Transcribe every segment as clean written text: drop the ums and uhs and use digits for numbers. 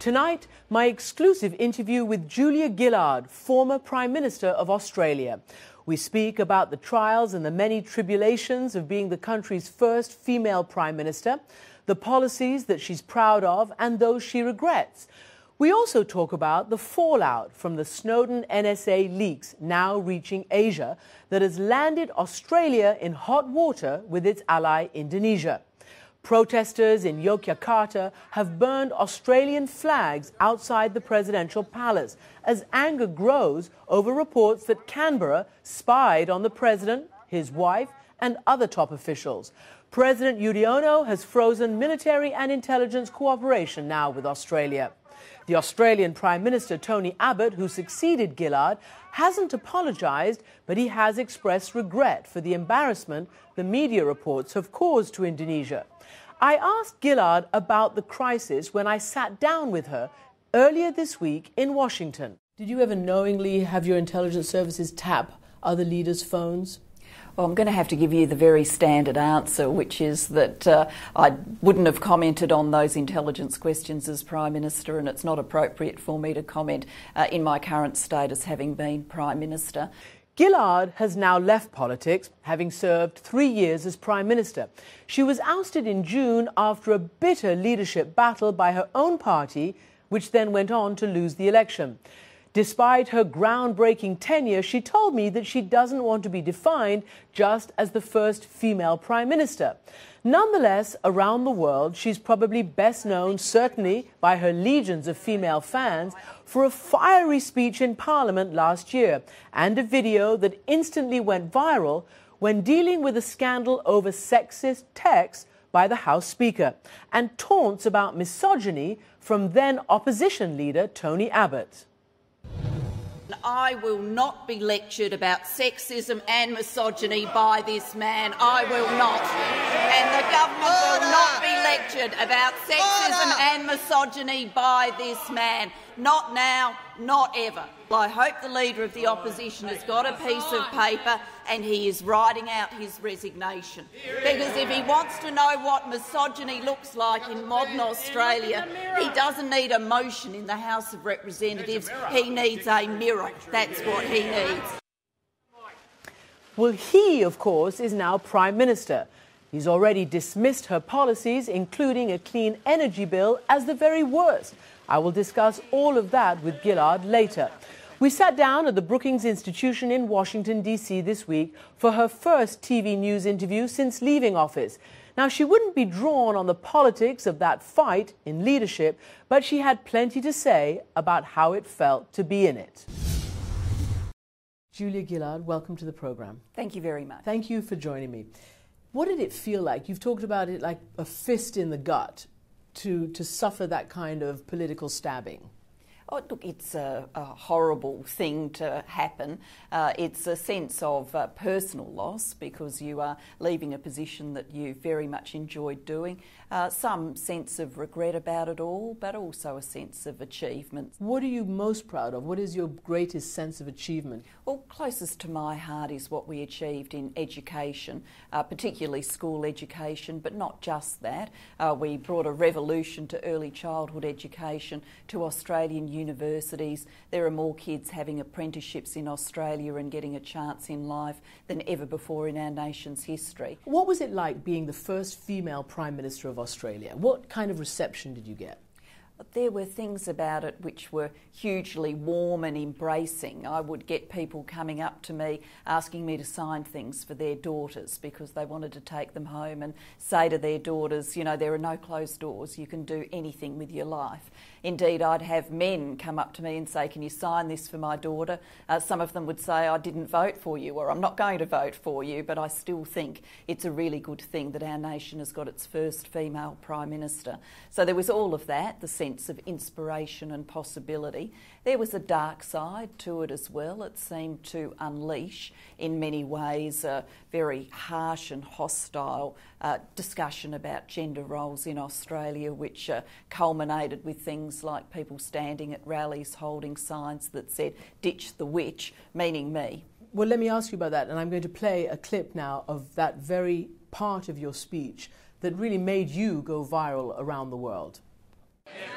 Tonight, my exclusive interview with Julia Gillard, former Prime Minister of Australia. We speak about the trials and the many tribulations of being the country's first female Prime Minister, the policies that she's proud of and those she regrets. We also talk about the fallout from the Snowden NSA leaks now reaching Asia that has landed Australia in hot water with its ally Indonesia. Protesters in Yogyakarta have burned Australian flags outside the presidential palace as anger grows over reports that Canberra spied on the president, his wife and other top officials. President Yudhoyono has frozen military and intelligence cooperation now with Australia. The Australian Prime Minister Tony Abbott, who succeeded Gillard, hasn't apologised, but he has expressed regret for the embarrassment the media reports have caused to Indonesia. I asked Gillard about the crisis when I sat down with her earlier this week in Washington. Did you ever knowingly have your intelligence services tap other leaders' phones? Well, I'm going to have to give you the very standard answer, which is that I wouldn't have commented on those intelligence questions as Prime Minister, and it's not appropriate for me to comment in my current status having been Prime Minister. Gillard has now left politics, having served 3 years as Prime Minister. She was ousted in June after a bitter leadership battle by her own party, which then went on to lose the election. Despite her groundbreaking tenure, she told me that she doesn't want to be defined just as the first female Prime Minister. Nonetheless, around the world, she's probably best known, certainly by her legions of female fans, for a fiery speech in Parliament last year and a video that instantly went viral when dealing with a scandal over sexist texts by the House Speaker and taunts about misogyny from then opposition leader Tony Abbott. I will not be lectured about sexism and misogyny by this man. I will not. And the government will not be lectured about sexism and misogyny by this man. Not now, not ever. I hope the Leader of the Opposition has got a piece of paper and he is writing out his resignation. Because if he wants to know what misogyny looks like in modern Australia, he doesn't need a motion in the House of Representatives. He needs a mirror. That's what he needs. Well, he, of course, is now Prime Minister. He's already dismissed her policies, including a clean energy bill, as the very worst. I will discuss all of that with Gillard later. We sat down at the Brookings Institution in Washington, D.C. this week for her first TV news interview since leaving office. Now, she wouldn't be drawn on the politics of that fight in leadership, but she had plenty to say about how it felt to be in it. Julia Gillard, welcome to the programme. Thank you very much. Thank you for joining me. What did it feel like? You've talked about it like a fist in the gut to suffer that kind of political stabbing. Oh, look, it's a horrible thing to happen. It's a sense of personal loss because you are leaving a position that you very much enjoyed doing. Some sense of regret about it all, but also a sense of achievement. What are you most proud of? What is your greatest sense of achievement? Well, closest to my heart is what we achieved in education, particularly school education, but not just that. We brought a revolution to early childhood education, to Australian universities. There are more kids having apprenticeships in Australia and getting a chance in life than ever before in our nation's history. What was it like being the first female Prime Minister of Australia? What kind of reception did you get? There were things about it which were hugely warm and embracing. I would get people coming up to me asking me to sign things for their daughters because they wanted to take them home and say to their daughters, you know, there are no closed doors, you can do anything with your life. Indeed, I'd have men come up to me and say, can you sign this for my daughter? Some of them would say, I didn't vote for you, or I'm not going to vote for you, but I still think it's a really good thing that our nation has got its first female Prime Minister. So there was all of that, the sense of inspiration and possibility. There was a dark side to it as well. It seemed to unleash, in many ways, a very harsh and hostile discussion about gender roles in Australia, which culminated with things like people standing at rallies holding signs that said, ditch the witch, meaning me. Well, let me ask you about that, and I'm going to play a clip now of that very part of your speech that really made you go viral around the world.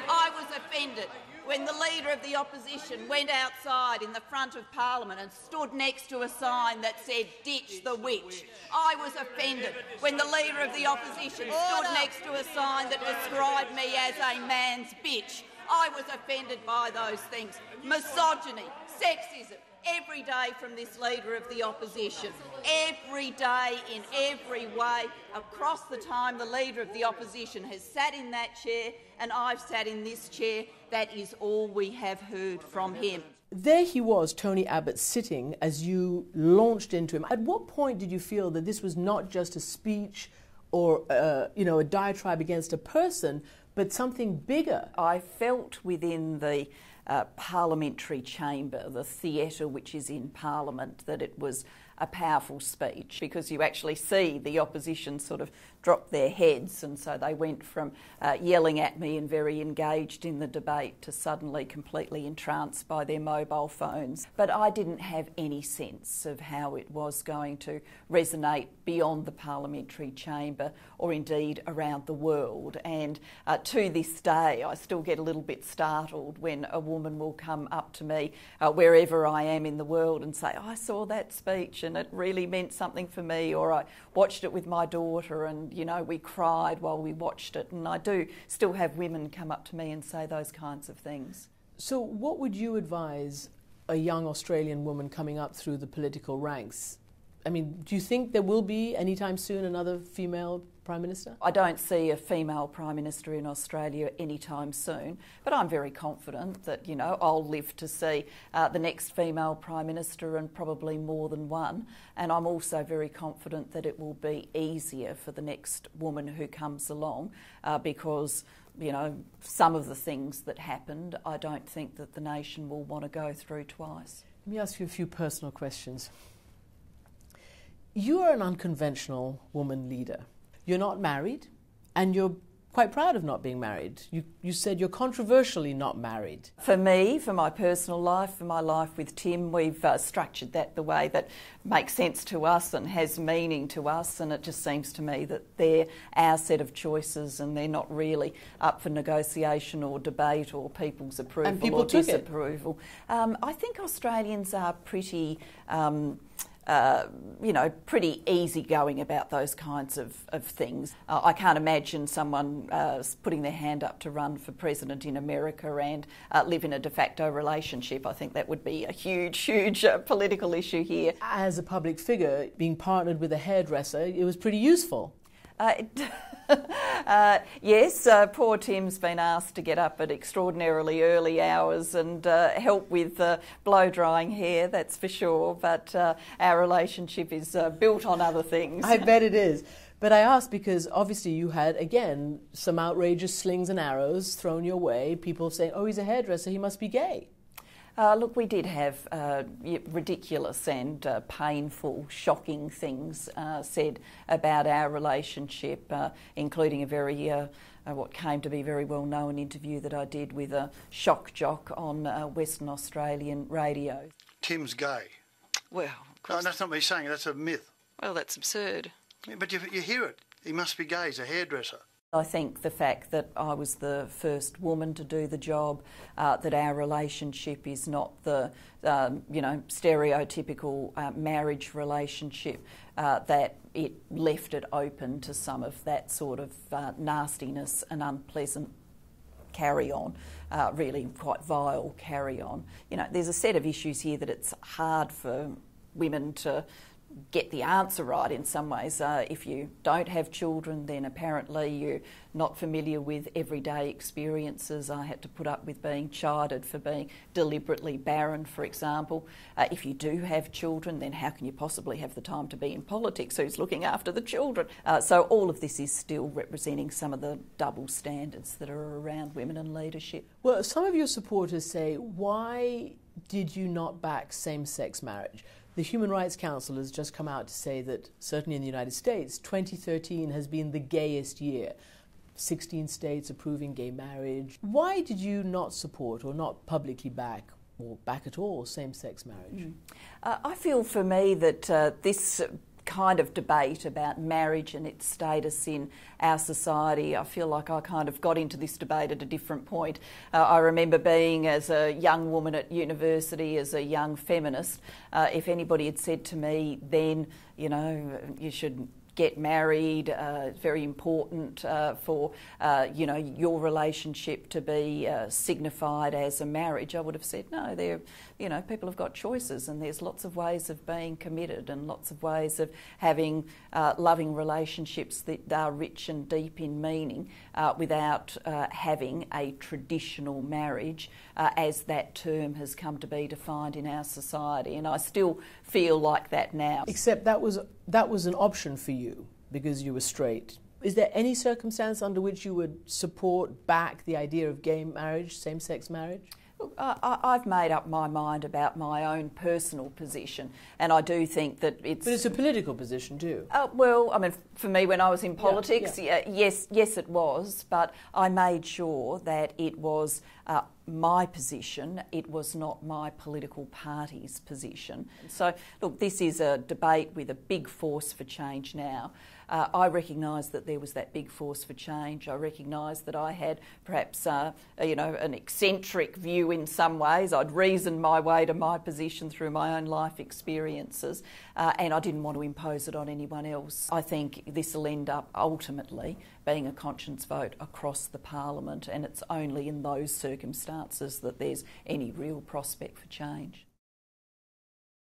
I was a offended when the Leader of the Opposition went outside in the front of Parliament and stood next to a sign that said, "Ditch the witch." I was offended when the Leader of the Opposition stood next to a sign that described me as a man's bitch. I was offended by those things. Misogyny, sexism, every day from this Leader of the Opposition. Every day, in every way, across the time the Leader of the Opposition has sat in that chair and I've sat in this chair, that is all we have heard from him. There he was, Tony Abbott, sitting as you launched into him. At what point did you feel that this was not just a speech or a diatribe against a person, but something bigger? I felt within the parliamentary chamber, the theatre which is in Parliament, that it was a powerful speech, because you actually see the opposition sort of drop their heads, and so they went from yelling at me and very engaged in the debate to suddenly completely entranced by their mobile phones. But I didn't have any sense of how it was going to resonate beyond the parliamentary chamber or indeed around the world. And to this day I still get a little bit startled when a woman will come up to me wherever I am in the world and say, "I saw that speech and it really meant something for me," or "I watched it with my daughter and we cried while we watched it." And I do still have women come up to me and say those kinds of things. So what would you advise a young Australian woman coming up through the political ranks? I mean, do you think there will be anytime soon another female Prime Minister? I don't see a female Prime Minister in Australia anytime soon, but I'm very confident that, I'll live to see the next female Prime Minister, and probably more than one. And I'm also very confident that it will be easier for the next woman who comes along because, some of the things that happened, I don't think that the nation will want to go through twice. Let me ask you a few personal questions. You are an unconventional woman leader. You're not married, and you're quite proud of not being married. You said you're controversially not married. For me, for my personal life, for my life with Tim, we've structured that the way that makes sense to us and has meaning to us, and it just seems to me that they're our set of choices and they're not really up for negotiation or debate or people's approval and people or disapproval. I think Australians are pretty... pretty easygoing about those kinds of things. I can't imagine someone putting their hand up to run for president in America and live in a de facto relationship. I think that would be a huge political issue here. As a public figure, being partnered with a hairdresser, it was pretty useful. Yes, poor Tim's been asked to get up at extraordinarily early hours and help with blow-drying hair, that's for sure, but our relationship is built on other things. I bet it is. But I asked because obviously you had, again, some outrageous slings and arrows thrown your way, people saying, "Oh, he's a hairdresser, he must be gay." Look, we did have ridiculous and painful, shocking things said about our relationship, including a very, what came to be very well-known interview that I did with a shock jock on Western Australian radio. Tim's gay. Well, of course. No, that's not me saying it, that's a myth. Well, that's absurd. Yeah, but you hear it. He must be gay, he's a hairdresser. I think the fact that I was the first woman to do the job, that our relationship is not the, stereotypical marriage relationship, that it left it open to some of that sort of nastiness and unpleasant carry-on, really quite vile carry-on. There's a set of issues here that it's hard for women to get the answer right in some ways. If you don't have children, then apparently you're not familiar with everyday experiences. I had to put up with being chided for being deliberately barren, for example. If you do have children, then how can you possibly have the time to be in politics? Who's looking after the children? So all of this is still representing some of the double standards that are around women in leadership. Well, some of your supporters say, why did you not back same-sex marriage? The Human Rights Council has just come out to say that, certainly in the United States, 2013 has been the gayest year. 16 states approving gay marriage. Why did you not support or not publicly back, or back at all, same-sex marriage? I feel for me that this kind of debate about marriage and its status in our society. I feel like I kind of got into this debate at a different point. I remember being, as a young woman at university, as a young feminist, if anybody had said to me then, you know, you should get married, very important for, you know, your relationship to be signified as a marriage, I would have said, no, you know, people have got choices and there's lots of ways of being committed and lots of ways of having loving relationships that are rich and deep in meaning without having a traditional marriage as that term has come to be defined in our society. And I still feel like that now. Except that was an option for you because you were straight. Is there any circumstance under which you would support back the idea of gay marriage, same-sex marriage? I've made up my mind about my own personal position, and I do think that it's... But it's a political position too. Well, I mean, for me, when I was in politics, yes, it was, but I made sure that it was my position, it was not my political party's position. So, look, this is a debate with a big force for change now. I recognise that there was that big force for change. I recognise that I had perhaps, you know, an eccentric view in some ways. I'd reasoned my way to my position through my own life experiences, and I didn't want to impose it on anyone else. I think this will end up ultimately being a conscience vote across the Parliament, and it's only in those circumstances that there's any real prospect for change.